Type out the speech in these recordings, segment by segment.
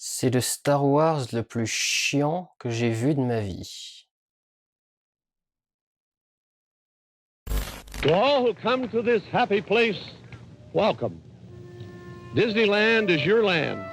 C'est le Star Wars le plus chiant que j'ai vu de ma vie. To all who come to this happy place, welcome. Disneyland is your land.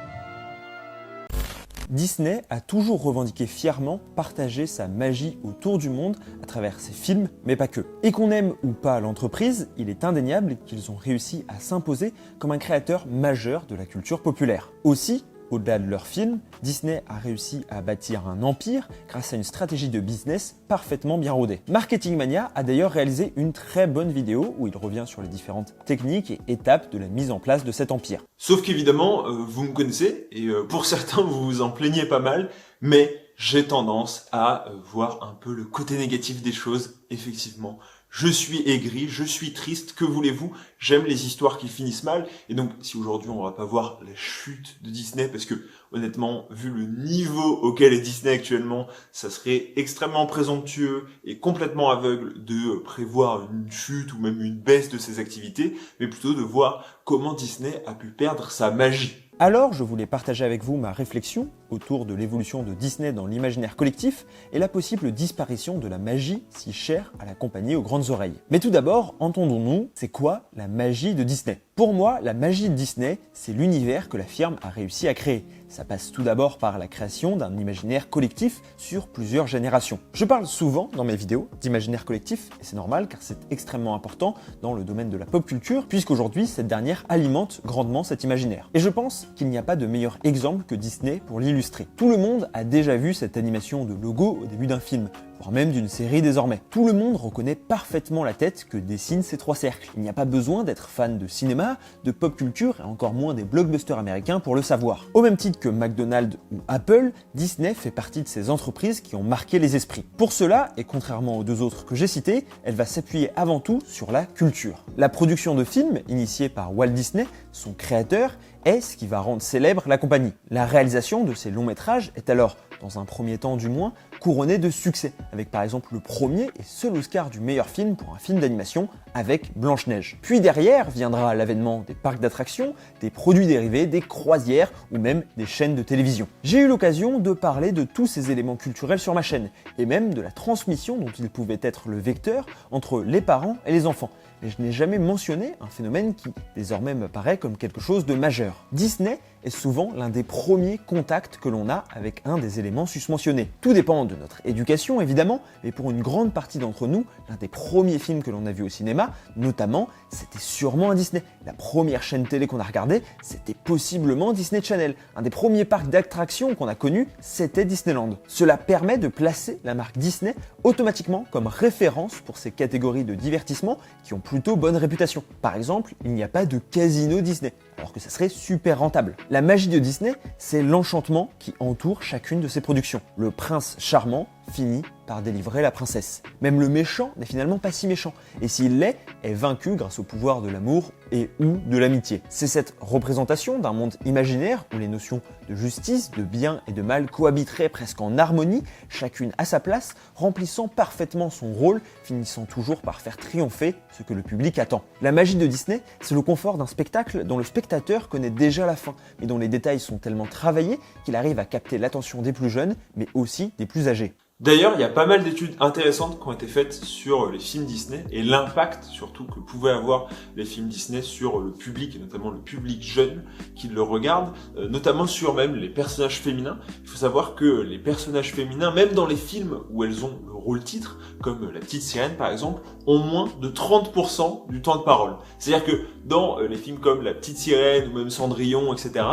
Disney a toujours revendiqué fièrement partager sa magie autour du monde à travers ses films, mais pas que. Et qu'on aime ou pas l'entreprise, il est indéniable qu'ils ont réussi à s'imposer comme un créateur majeur de la culture populaire. Aussi, au-delà de leurs films, Disney a réussi à bâtir un empire grâce à une stratégie de business parfaitement bien rodée. Marketing Mania a d'ailleurs réalisé une très bonne vidéo où il revient sur les différentes techniques et étapes de la mise en place de cet empire. Sauf qu'évidemment, vous me connaissez, et pour certains, vous vous en plaignez pas mal, mais j'ai tendance à voir un peu le côté négatif des choses, effectivement. Je suis aigri, je suis triste, que voulez-vous? J'aime les histoires qui finissent mal, et donc si aujourd'hui on va pas voir la chute de Disney, parce que honnêtement, vu le niveau auquel est Disney actuellement, ça serait extrêmement présomptueux et complètement aveugle de prévoir une chute ou même une baisse de ses activités, mais plutôt de voir comment Disney a pu perdre sa magie. Alors, je voulais partager avec vous ma réflexion autour de l'évolution de Disney dans l'imaginaire collectif et la possible disparition de la magie si chère à la compagnie aux grandes oreilles. Mais tout d'abord, entendons-nous, c'est quoi la magie de Disney? Pour moi, la magie de Disney, c'est l'univers que la firme a réussi à créer. Ça passe tout d'abord par la création d'un imaginaire collectif sur plusieurs générations. Je parle souvent dans mes vidéos d'imaginaire collectif, et c'est normal car c'est extrêmement important dans le domaine de la pop culture, puisqu'aujourd'hui cette dernière alimente grandement cet imaginaire. Et je pense qu'il n'y a pas de meilleur exemple que Disney pour l'illustrer. Tout le monde a déjà vu cette animation de logo au début d'un film, voire même d'une série désormais. Tout le monde reconnaît parfaitement la tête que dessinent ces trois cercles. Il n'y a pas besoin d'être fan de cinéma, de pop culture et encore moins des blockbusters américains pour le savoir. Au même titre que McDonald's ou Apple, Disney fait partie de ces entreprises qui ont marqué les esprits. Pour cela, et contrairement aux deux autres que j'ai cités, elle va s'appuyer avant tout sur la culture. La production de films, initiée par Walt Disney, son créateur, est ce qui va rendre célèbre la compagnie. La réalisation de ces longs métrages est alors, dans un premier temps du moins, couronnée de succès, avec par exemple le premier et seul Oscar du meilleur film pour un film d'animation avec Blanche-Neige. Puis derrière viendra l'avènement des parcs d'attractions, des produits dérivés, des croisières ou même des chaînes de télévision. J'ai eu l'occasion de parler de tous ces éléments culturels sur ma chaîne, et même de la transmission dont ils pouvaient être le vecteur entre les parents et les enfants. Mais je n'ai jamais mentionné un phénomène qui désormais me paraît comme quelque chose de majeur. Disney est souvent l'un des premiers contacts que l'on a avec un des éléments susmentionnés. Tout dépend de notre éducation évidemment, mais pour une grande partie d'entre nous, l'un des premiers films que l'on a vu au cinéma, notamment, c'était sûrement un Disney. La première chaîne télé qu'on a regardée, c'était possiblement Disney Channel. Un des premiers parcs d'attractions qu'on a connus, c'était Disneyland. Cela permet de placer la marque Disney automatiquement comme référence pour ces catégories de divertissement qui ont plutôt bonne réputation. Par exemple, il n'y a pas de casino Disney, alors que ça serait super rentable. La magie de Disney, c'est l'enchantement qui entoure chacune de ses productions. Le prince charmant finit par délivrer la princesse. Même le méchant n'est finalement pas si méchant, et s'il l'est, est vaincu grâce au pouvoir de l'amour et ou de l'amitié. C'est cette représentation d'un monde imaginaire où les notions de justice, de bien et de mal cohabiteraient presque en harmonie, chacune à sa place, remplissant parfaitement son rôle, finissant toujours par faire triompher ce que le public attend. La magie de Disney, c'est le confort d'un spectacle dont le spectateur connaît déjà la fin, mais dont les détails sont tellement travaillés qu'il arrive à capter l'attention des plus jeunes, mais aussi des plus âgés. D'ailleurs, il y a pas mal d'études intéressantes qui ont été faites sur les films Disney et l'impact surtout que pouvaient avoir les films Disney sur le public et notamment le public jeune qui le regarde, notamment sur même les personnages féminins. Il faut savoir que les personnages féminins, même dans les films où elles ont le rôle titre, comme La Petite Sirène par exemple, ont moins de 30% du temps de parole. C'est-à-dire que dans les films comme La Petite Sirène ou même Cendrillon, etc.,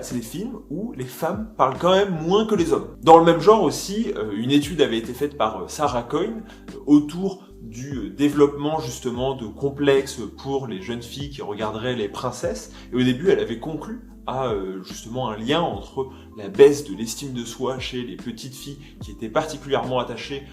c'est des films où les femmes parlent quand même moins que les hommes. Dans le même genre aussi, une étude avait été faite par Sarah Coyne autour du développement justement de complexes pour les jeunes filles qui regarderaient les princesses. Et au début, elle avait conclu à justement un lien entre la baisse de l'estime de soi chez les petites filles qui étaient particulièrement attachées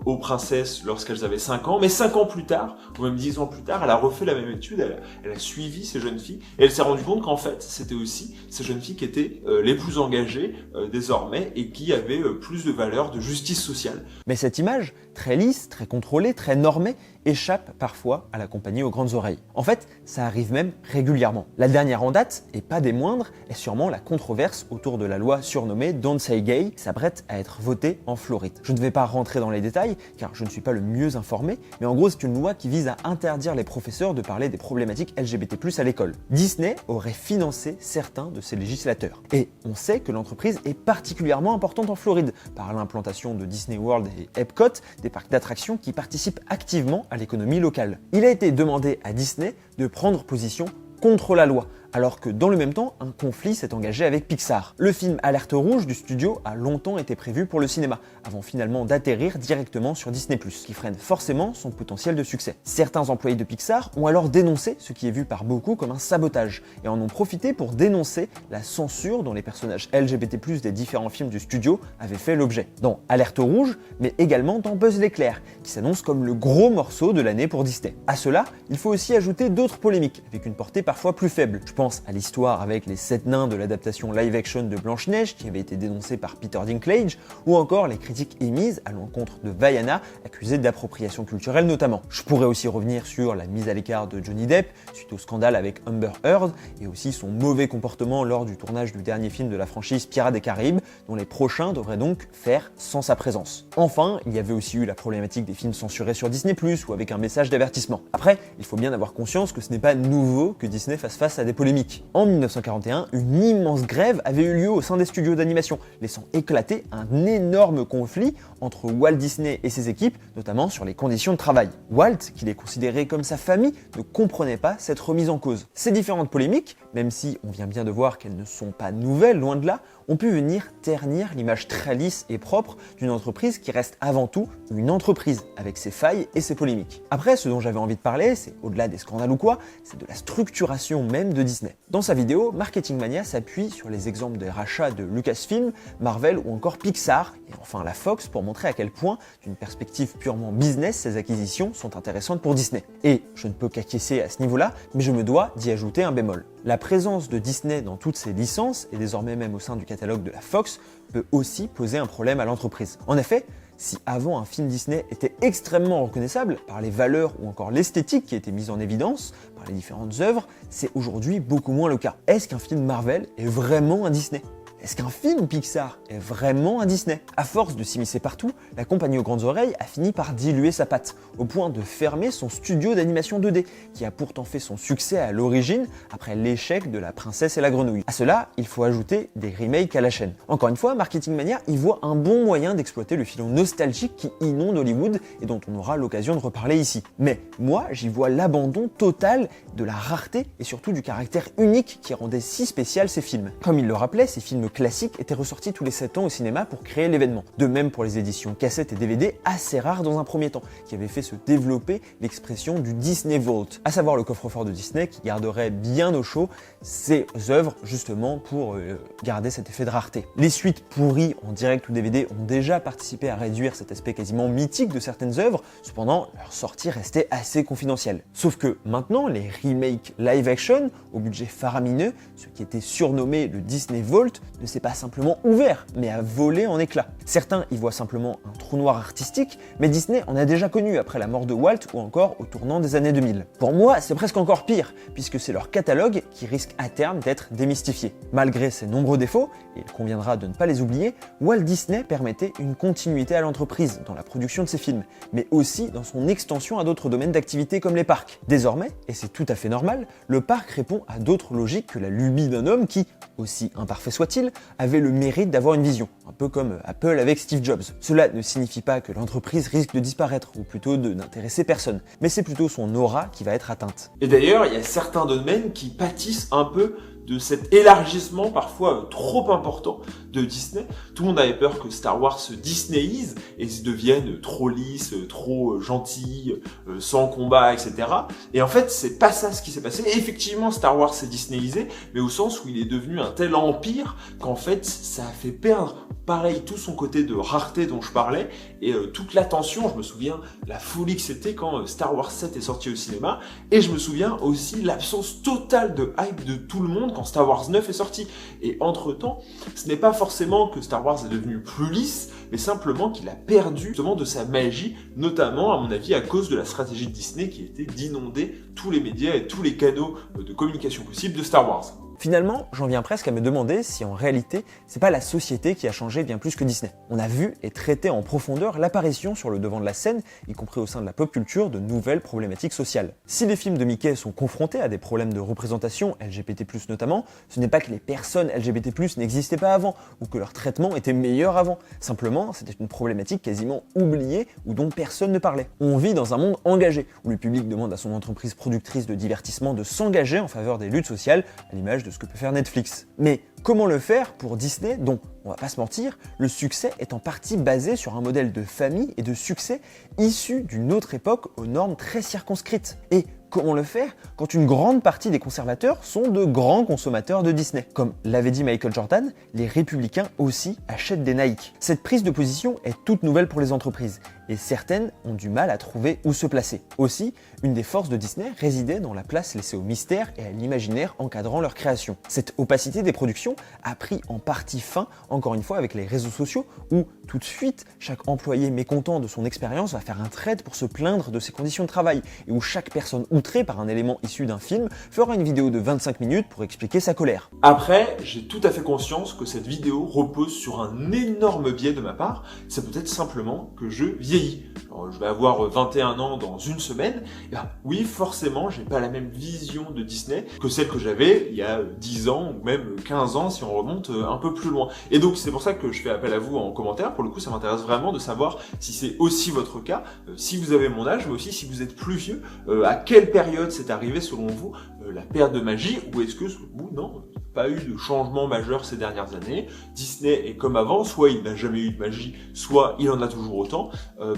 aux princesses lorsqu'elles avaient 5 ans, mais 5 ans plus tard, ou même 10 ans plus tard, elle a refait la même étude, elle a suivi ces jeunes filles, et elle s'est rendue compte qu'en fait, c'était aussi ces jeunes filles qui étaient les plus engagées désormais, et qui avaient plus de valeur de justice sociale. Mais cette image, très lisse, très contrôlée, très normée, échappent parfois à la compagnie aux grandes oreilles. En fait, ça arrive même régulièrement. La dernière en date, et pas des moindres, est sûrement la controverse autour de la loi surnommée Don't Say Gay, qui s'apprête à être votée en Floride. Je ne vais pas rentrer dans les détails, car je ne suis pas le mieux informé, mais en gros c'est une loi qui vise à interdire les professeurs de parler des problématiques LGBT+ à l'école. Disney aurait financé certains de ces législateurs. Et on sait que l'entreprise est particulièrement importante en Floride, par l'implantation de Disney World et Epcot, des parcs d'attractions qui participent activement à l'économie locale. Il a été demandé à Disney de prendre position contre la loi, alors que dans le même temps, un conflit s'est engagé avec Pixar. Le film Alerte Rouge du studio a longtemps été prévu pour le cinéma, avant finalement d'atterrir directement sur Disney+, qui freine forcément son potentiel de succès. Certains employés de Pixar ont alors dénoncé ce qui est vu par beaucoup comme un sabotage, et en ont profité pour dénoncer la censure dont les personnages LGBT+ des différents films du studio avaient fait l'objet. Dans Alerte Rouge, mais également dans Buzz l'éclair, qui s'annonce comme le gros morceau de l'année pour Disney. À cela, il faut aussi ajouter d'autres polémiques, avec une portée parfois plus faible. Je pense à l'histoire avec les 7 nains de l'adaptation live-action de Blanche-Neige qui avait été dénoncée par Peter Dinklage, ou encore les critiques émises à l'encontre de Vaiana, accusée d'appropriation culturelle notamment. Je pourrais aussi revenir sur la mise à l'écart de Johnny Depp suite au scandale avec Amber Heard, et aussi son mauvais comportement lors du tournage du dernier film de la franchise Pirates des Caraïbes, dont les prochains devraient donc faire sans sa présence. Enfin, il y avait aussi eu la problématique des films censurés sur Disney+, ou avec un message d'avertissement. Après, il faut bien avoir conscience que ce n'est pas nouveau que Disney fasse face à des polémiques. En 1941, une immense grève avait eu lieu au sein des studios d'animation, laissant éclater un énorme conflit entre Walt Disney et ses équipes, notamment sur les conditions de travail. Walt, qui les considérait comme sa famille, ne comprenait pas cette remise en cause. Ces différentes polémiques, même si on vient bien de voir qu'elles ne sont pas nouvelles, loin de là, ont pu venir ternir l'image très lisse et propre d'une entreprise qui reste avant tout une entreprise, avec ses failles et ses polémiques. Après, ce dont j'avais envie de parler, c'est au-delà des scandales ou quoi, c'est de la structuration même de Disney. Dans sa vidéo, Marketing Mania s'appuie sur les exemples des rachats de Lucasfilm, Marvel ou encore Pixar, et enfin la Fox, pour montrer à quel point, d'une perspective purement business, ces acquisitions sont intéressantes pour Disney. Et je ne peux qu'acquiescer à ce niveau-là, mais je me dois d'y ajouter un bémol. La présence de Disney dans toutes ses licences, et désormais même au sein du catalogue de la Fox, peut aussi poser un problème à l'entreprise. En effet, si avant un film Disney était extrêmement reconnaissable par les valeurs ou encore l'esthétique qui était mise en évidence par les différentes œuvres, c'est aujourd'hui beaucoup moins le cas. Est-ce qu'un film Marvel est vraiment un Disney ? Est-ce qu'un film Pixar est vraiment un Disney ? À force de s'immiscer partout, la compagnie aux grandes oreilles a fini par diluer sa patte, au point de fermer son studio d'animation 2D, qui a pourtant fait son succès à l'origine après l'échec de La Princesse et la Grenouille. À cela, il faut ajouter des remakes à la chaîne. Encore une fois, Marketing Mania y voit un bon moyen d'exploiter le filon nostalgique qui inonde Hollywood et dont on aura l'occasion de reparler ici. Mais moi, j'y vois l'abandon total de la rareté et surtout du caractère unique qui rendait si spécial ces films. Comme il le rappelait, ces films classiques étaient ressortis tous les 7 ans au cinéma pour créer l'événement. De même pour les éditions cassettes et DVD assez rares dans un premier temps, qui avaient fait se développer l'expression du Disney Vault, à savoir le coffre-fort de Disney qui garderait bien au chaud ses œuvres justement pour garder cet effet de rareté. Les suites pourries en direct ou DVD ont déjà participé à réduire cet aspect quasiment mythique de certaines œuvres, cependant leur sortie restait assez confidentielle. Sauf que maintenant, les remakes live-action au budget faramineux, ce qui était surnommé le Disney Vault, ne s'est pas simplement ouvert, mais a volé en éclats. Certains y voient simplement un trou noir artistique, mais Disney en a déjà connu après la mort de Walt ou encore au tournant des années 2000. Pour moi, c'est presque encore pire, puisque c'est leur catalogue qui risque à terme d'être démystifié. Malgré ses nombreux défauts, et il conviendra de ne pas les oublier, Walt Disney permettait une continuité à l'entreprise dans la production de ses films, mais aussi dans son extension à d'autres domaines d'activité comme les parcs. Désormais, et c'est tout à fait normal, le parc répond à d'autres logiques que la lubie d'un homme qui, aussi imparfait soit-il, avait le mérite d'avoir une vision, un peu comme Apple avec Steve Jobs. Cela ne signifie pas que l'entreprise risque de disparaître, ou plutôt de n'intéresser personne, mais c'est plutôt son aura qui va être atteinte. Et d'ailleurs, il y a certains domaines qui pâtissent un peu de cet élargissement parfois trop important de Disney. Tout le monde avait peur que Star Wars se Disneyise et se devienne trop lisse, trop gentil, sans combat, etc. Et en fait, c'est pas ça ce qui s'est passé. Et effectivement, Star Wars s'est Disneyisé, mais au sens où il est devenu un tel empire qu'en fait, ça a fait perdre, pareil, tout son côté de rareté dont je parlais et toute l'attention. Je me souviens la folie que c'était quand Star Wars 7 est sorti au cinéma, et je me souviens aussi l'absence totale de hype de tout le monde quand Star Wars 9 est sorti. Et entre-temps, ce n'est pas forcément que Star Wars est devenu plus lisse, mais simplement qu'il a perdu justement de sa magie, notamment à mon avis à cause de la stratégie de Disney qui était d'inonder tous les médias et tous les canaux de communication possibles de Star Wars. Finalement, j'en viens presque à me demander si en réalité, c'est pas la société qui a changé bien plus que Disney. On a vu et traité en profondeur l'apparition sur le devant de la scène, y compris au sein de la pop culture, de nouvelles problématiques sociales. Si les films de Mickey sont confrontés à des problèmes de représentation, LGBT+, notamment, ce n'est pas que les personnes LGBT+, n'existaient pas avant, ou que leur traitement était meilleur avant. Simplement, c'était une problématique quasiment oubliée ou dont personne ne parlait. On vit dans un monde engagé, où le public demande à son entreprise productrice de divertissement de s'engager en faveur des luttes sociales, à l'image de ce que peut faire Netflix. Mais comment le faire pour Disney, dont, on va pas se mentir, le succès est en partie basé sur un modèle de famille et de succès issu d'une autre époque aux normes très circonscrites? Et comment le faire quand une grande partie des conservateurs sont de grands consommateurs de Disney? Comme l'avait dit Michael Jordan, les républicains aussi achètent des Nike. Cette prise de position est toute nouvelle pour les entreprises, et certaines ont du mal à trouver où se placer. Aussi, une des forces de Disney résidait dans la place laissée au mystère et à l'imaginaire encadrant leur création. Cette opacité des productions a pris en partie fin, encore une fois, avec les réseaux sociaux, où tout de suite, chaque employé mécontent de son expérience va faire un thread pour se plaindre de ses conditions de travail, et où chaque personne outrée par un élément issu d'un film fera une vidéo de 25 minutes pour expliquer sa colère. Après, j'ai tout à fait conscience que cette vidéo repose sur un énorme biais de ma part. C'est peut-être simplement que je vieillis. Alors, je vais avoir 21 ans dans une semaine. Et ben, oui, forcément, j'ai pas la même vision de Disney que celle que j'avais il y a 10 ans ou même 15 ans si on remonte un peu plus loin. Et donc, c'est pour ça que je fais appel à vous en commentaire. Pour le coup, ça m'intéresse vraiment de savoir si c'est aussi votre cas, si vous avez mon âge, mais aussi si vous êtes plus vieux, à quelle période c'est arrivé selon vous la perte de magie, ou est-ce que selon vous, non, pas eu de changement majeur ces dernières années. Disney est comme avant, soit il n'a jamais eu de magie, soit il en a toujours autant,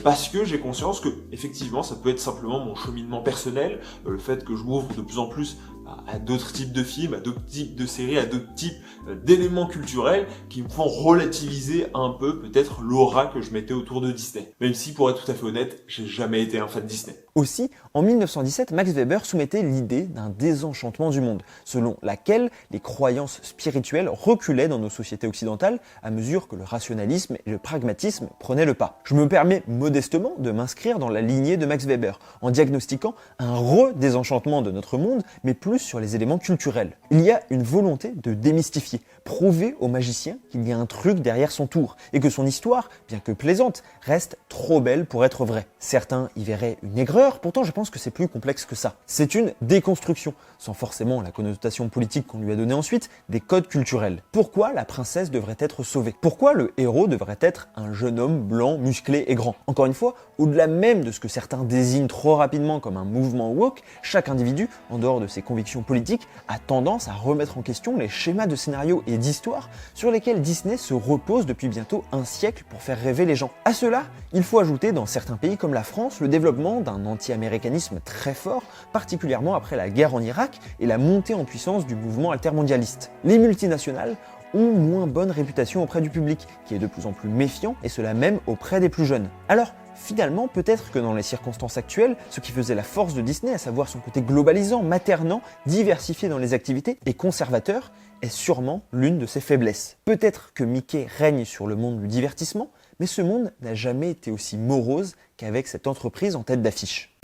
parce que j'ai conscience que effectivement ça peut être simplement mon cheminement personnel, le fait que je m'ouvre de plus en plus à d'autres types de films, à d'autres types de séries, à d'autres types d'éléments culturels qui me font relativiser un peu peut-être l'aura que je mettais autour de Disney. Même si, pour être tout à fait honnête, j'ai jamais été un fan de Disney. Aussi, en 1917, Max Weber soumettait l'idée d'un désenchantement du monde, selon laquelle les croyances spirituelles reculaient dans nos sociétés occidentales à mesure que le rationalisme et le pragmatisme prenaient le pas. Je me permets modestement de m'inscrire dans la lignée de Max Weber, en diagnostiquant un redésenchantement de notre monde, mais plus sur les éléments culturels. Il y a une volonté de démystifier, prouver au magicien qu'il y a un truc derrière son tour, et que son histoire, bien que plaisante, reste trop belle pour être vraie. Certains y verraient une aigreur, pourtant je pense que c'est plus complexe que ça. C'est une déconstruction, sans forcément la connotation politique qu'on lui a donnée ensuite, des codes culturels. Pourquoi la princesse devrait être sauvée? Pourquoi le héros devrait être un jeune homme blanc, musclé et grand? Encore une fois, au-delà même de ce que certains désignent trop rapidement comme un mouvement woke, chaque individu, en dehors de ses convictions politiques, a tendance à remettre en question les schémas de scénario et d'histoire sur lesquels Disney se repose depuis bientôt un siècle pour faire rêver les gens. À cela, il faut ajouter dans certains pays comme la France le développement d'un anti-américanisme très fort, particulièrement après la guerre en Irak et la montée en puissance du mouvement altermondialiste. Les multinationales ont moins bonne réputation auprès du public, qui est de plus en plus méfiant, et cela même auprès des plus jeunes. Alors, finalement, peut-être que dans les circonstances actuelles, ce qui faisait la force de Disney, à savoir son côté globalisant, maternant, diversifié dans les activités et conservateur, est sûrement l'une de ses faiblesses. Peut-être que Mickey règne sur le monde du divertissement, mais ce monde n'a jamais été aussi morose qu'avec cette entreprise en tête d'affiche.